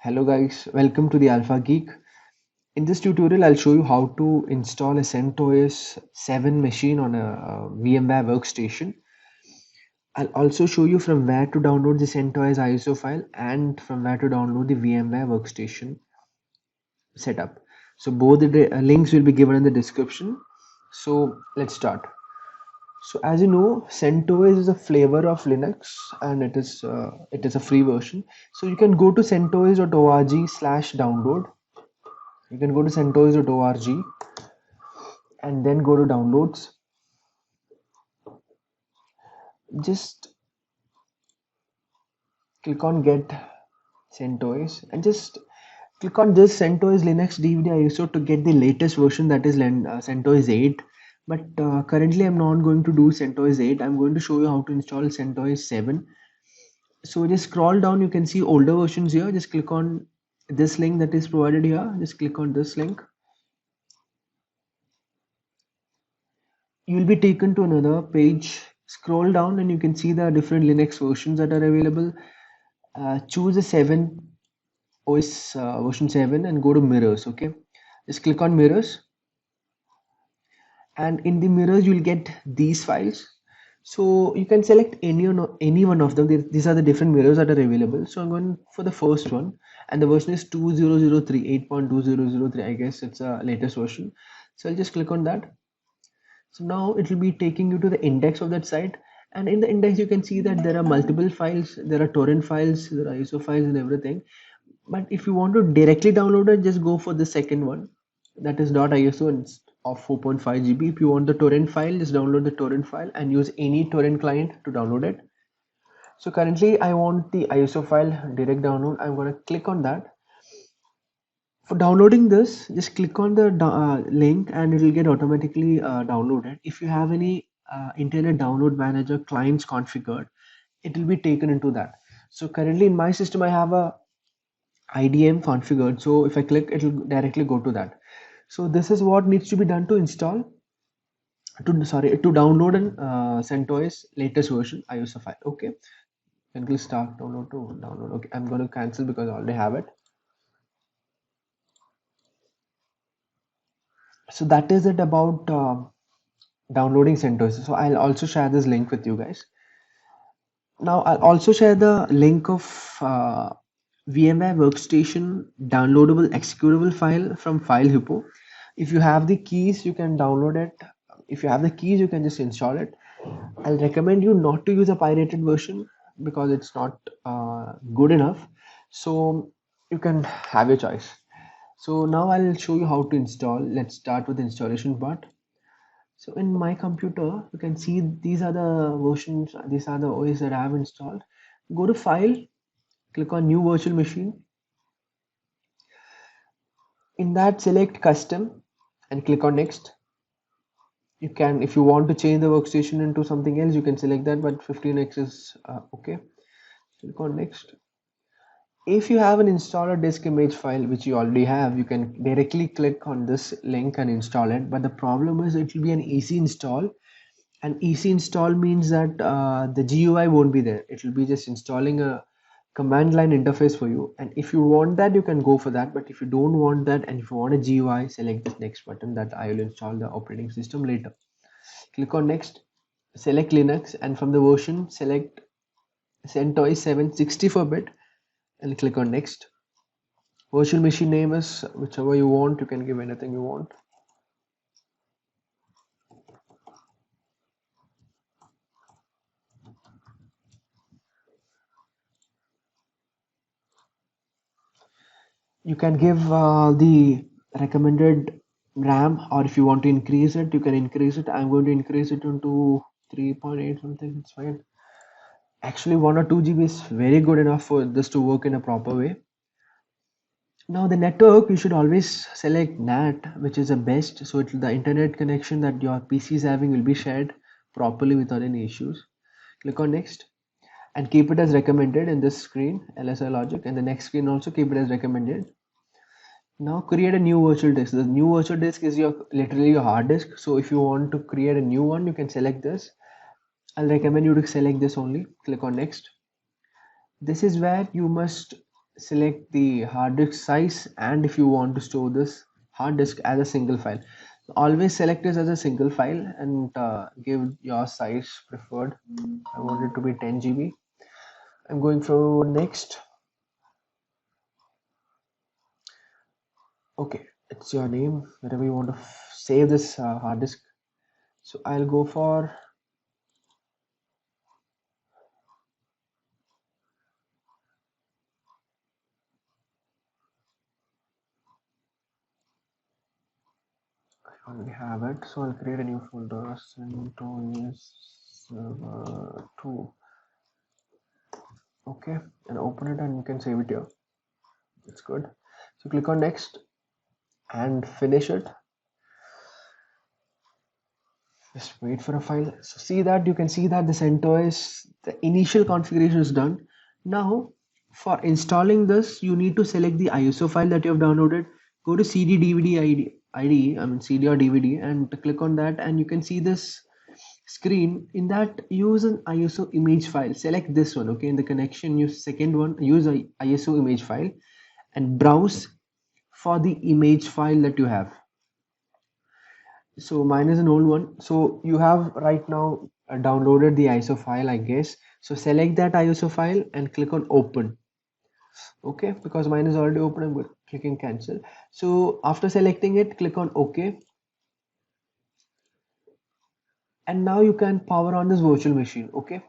Hello guys, welcome to the Alpha Geek. In this tutorial, I'll show you how to install a CentOS 7 machine on a VMware workstation. I'll also show you from where to download the CentOS ISO file and from where to download the VMware workstation setup. So both the links will be given in the description. So let's start. So as you know, CentOS is a flavor of Linux and it is a free version. So you can go to centos.org/download. You can go to centos.org and then go to downloads. Just click on get CentOS and just click on this CentOS Linux DVD ISO to get the latest version, that is CentOS 8. But currently I'm not going to do CentOS 8. I'm going to show you how to install CentOS 7. So just scroll down, you can see older versions here. Just click on this link that is provided here. Just click on this link. You will be taken to another page. Scroll down and you can see the different Linux versions that are available. Choose a 7 OS version 7 and go to mirrors. Okay, just click on mirrors, and in the mirrors you'll get these files. So you can select any one of them. These are the different mirrors that are available. So I'm going for the first one, and the version is 2003 8.2003. I guess it's a latest version. So I'll just click on that. So now it will be taking you to the index of that site, and in the index you can see that there are multiple files. There are torrent files, there are ISO files and everything. But if you want to directly download it, just go for the second one, that is .iso and of 4.5 GB. If you want the torrent file, just download the torrent file and use any torrent client to download it. So currently I want the ISO file direct download. I'm going to click on that. For downloading this, just click on the link and it will get automatically downloaded. If you have any internet download manager clients configured, it will be taken into that. So currently in my system I have a IDM configured, so if I click, it will directly go to that. So this is what needs to be done to install to download an CentOS latest version ISO file. Okay, and we'll start download to download. Okay, I'm going to cancel because I already have it. So that is it about downloading CentOS. So I'll also share this link with you guys. Now I'll also share the link of VMware Workstation downloadable executable file from FileHippo. If you have the keys, you can download it. If you have the keys, you can just install it. I'll recommend you not to use a pirated version because it's not good enough. So you can have your choice. So now I'll show you how to install. Let's start with the installation part. So in my computer, you can see these are the versions, these are the OS that I have installed. Go to File, click on New Virtual Machine. In that, select Custom and click on Next. You can, if you want to change the workstation into something else, you can select that, but 15x is okay. Click on Next. If you have an installer disk image file, which you already have, you can directly click on this link and install it. But the problem is it will be an easy install. And easy install means that the GUI won't be there. It will be just installing a command line interface for you. And if you want that, you can go for that. But if you don't want that and if you want a GUI, select this next button that I will install the operating system later. Click on next, select Linux, and from the version, select CentOS 7 64-bit and click on next. Virtual machine name is whichever you want. You can give anything you want. You can give the recommended RAM, or if you want to increase it, you can increase it. I'm going to increase it into 3.8 something. It's fine. Actually, 1 or 2 GB is very good enough for this to work in a proper way. Now the network, you should always select NAT, which is the best. So the internet connection that your PC is having will be shared properly without any issues. Click on next and keep it as recommended in this screen, LSI logic, and the next screen also keep it as recommended. Now create a new virtual disk. The new virtual disk is your literally your hard disk. So if you want to create a new one, you can select this. I'll recommend you to select this only. Click on next. This is where you must select the hard disk size, and if you want to store this hard disk as a single file, always select this as a single file and give your size preferred. I want it to be 10 GB. I'm going for next. Okay, it's your name, wherever you want to save this hard disk. So I'll go for, I already have it, so I'll create a new folder, CentOS server 2. Okay, and open it and you can save it here. It's good. So click on next and finish it. Just wait for a file. So see that, you can see that the CentOS, the initial configuration is done. Now for installing this, you need to select the ISO file that you have downloaded. Go to CD DVD ID, I mean CD or DVD, and click on that, and you can see this screen. In that, use an ISO image file. Select this one. Okay, in the connection, use second one, use a ISO image file and browse for the image file that you have. So mine is an old one. So you have right now downloaded the ISO file, I guess. So select that ISO file and click on open. Okay, because mine is already open, I'm clicking cancel. So after selecting it, click on OK. And now you can power on this virtual machine. Okay.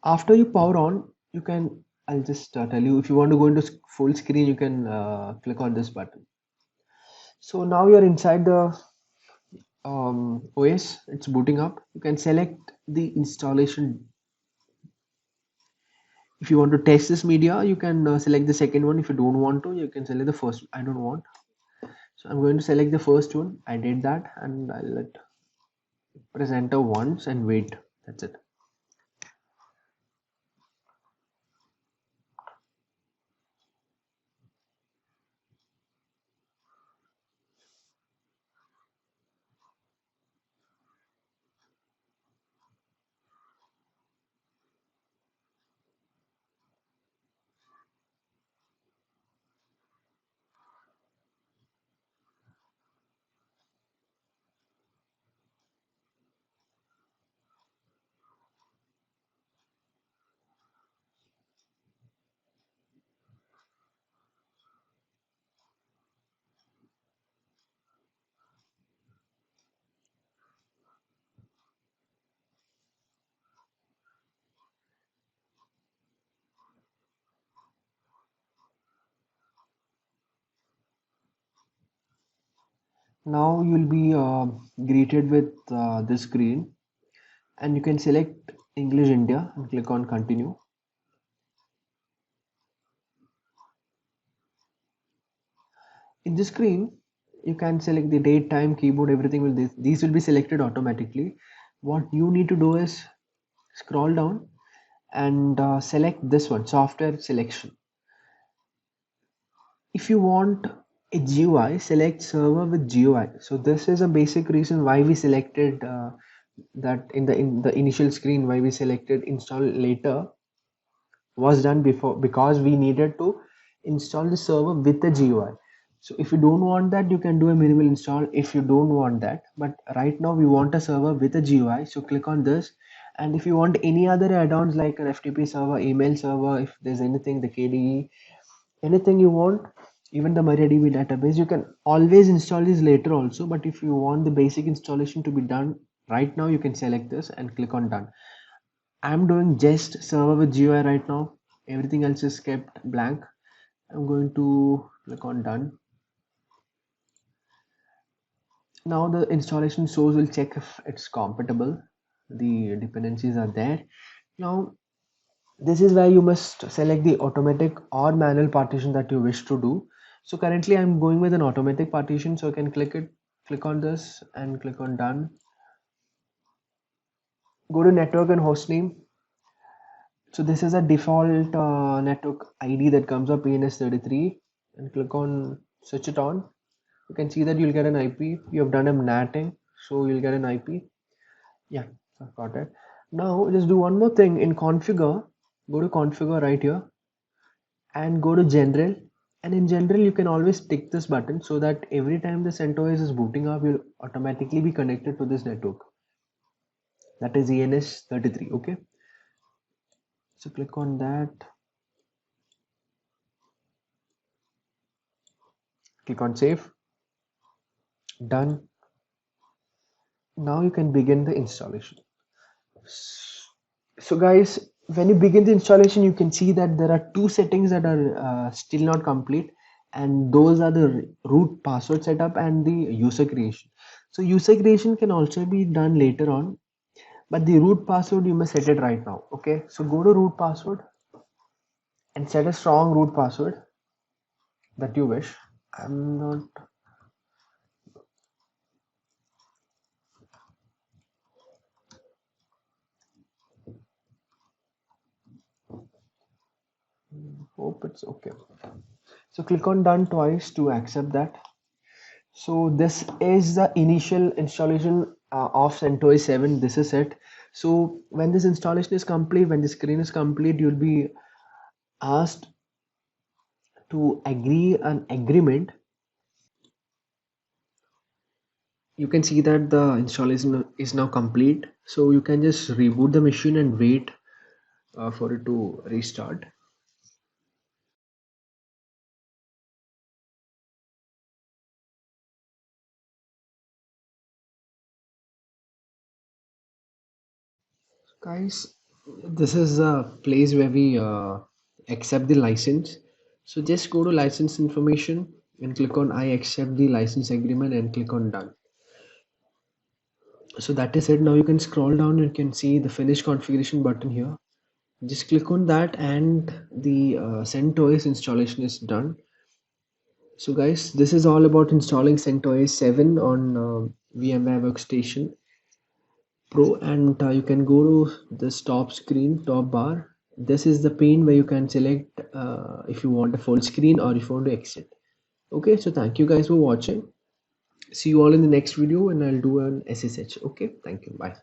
After you power on, you can, I'll just tell you, if you want to go into full screen, you can click on this button. So now you're inside the OS, it's booting up. You can select the installation. If you want to test this media, you can select the second one. If you don't want to, you can select the first. I don't want, so I'm going to select the first one. I did that, and I'll press enter once and wait. That's it. Now you'll be greeted with this screen, and you can select English India and click on continue. In this screen, you can select the date, time, keyboard, everything will these will be selected automatically. What you need to do is scroll down and select this one, software selection. If you want a GUI, select server with GUI. So this is a basic reason why we selected that in the initial screen, why we selected install later was done before, because we needed to install the server with the GUI. So if you don't want that, you can do a minimal install if you don't want that. But right now we want a server with a GUI. So click on this. And if you want any other add-ons like an FTP server, email server, if there's anything, the KDE, anything you want, even the MariaDB database, you can always install these later also. But if you want the basic installation to be done right now, you can select this and click on done. I'm doing just server with GUI right now. Everything else is kept blank. I'm going to click on done. Now the installation source will check if it's compatible. The dependencies are there. Now this is where you must select the automatic or manual partition that you wish to do. So currently I'm going with an automatic partition, so I can click on this and click on done. Go to network and hostname. So this is a default network ID that comes up, ENS33, and click on switch it on. You can see that you'll get an IP. You have done a NATing, so you'll get an IP. Yeah, I've got it. Now just do one more thing in configure. Go to configure right here and go to general, and in general you can always tick this button so that every time the CentOS is booting up, you'll automatically be connected to this network, that is ENS33. Okay, so click on that, click on save, done. Now you can begin the installation. So guys, when you begin the installation, you can see that there are two settings that are still not complete, and those are the root password setup and the user creation. So user creation can also be done later on, but the root password you must set it right now. Okay, so go to root password and set a strong root password that you wish. I'm not. Hope it's okay. So click on done twice to accept that. So this is the initial installation of CentOS 7. This is it. So when this installation is complete, when the screen is complete, you'll be asked to agree an agreement. You can see that the installation is now complete. So you can just reboot the machine and wait for it to restart. Guys, this is a place where we accept the license. So just go to license information and click on I accept the license agreement and click on done. So that is it. Now you can scroll down and you can see the finish configuration button here. Just click on that and the CentOS installation is done. So guys, this is all about installing CentOS 7 on VMware Workstation Pro, and you can go to this top screen, top bar. This is the pane where you can select if you want a full screen or if you want to exit. Okay, so thank you guys for watching. See you all in the next video, and I'll do an SSH. Okay, thank you. Bye.